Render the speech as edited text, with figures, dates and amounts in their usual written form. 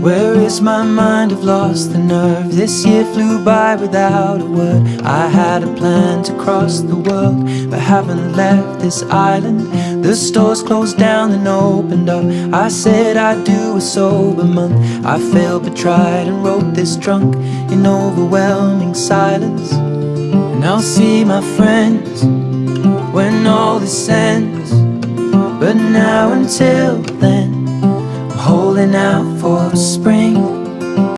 Where is my mind? I've lost the nerve. This year flew by without a word. I had a plan to cross the world, but haven't left this island. The stores closed down and opened up. I said I'd do a sober month. I failed but tried and wrote this drunk in overwhelming silence. And I'll see my friends when all this ends, but now until then, I'm holding out for spring.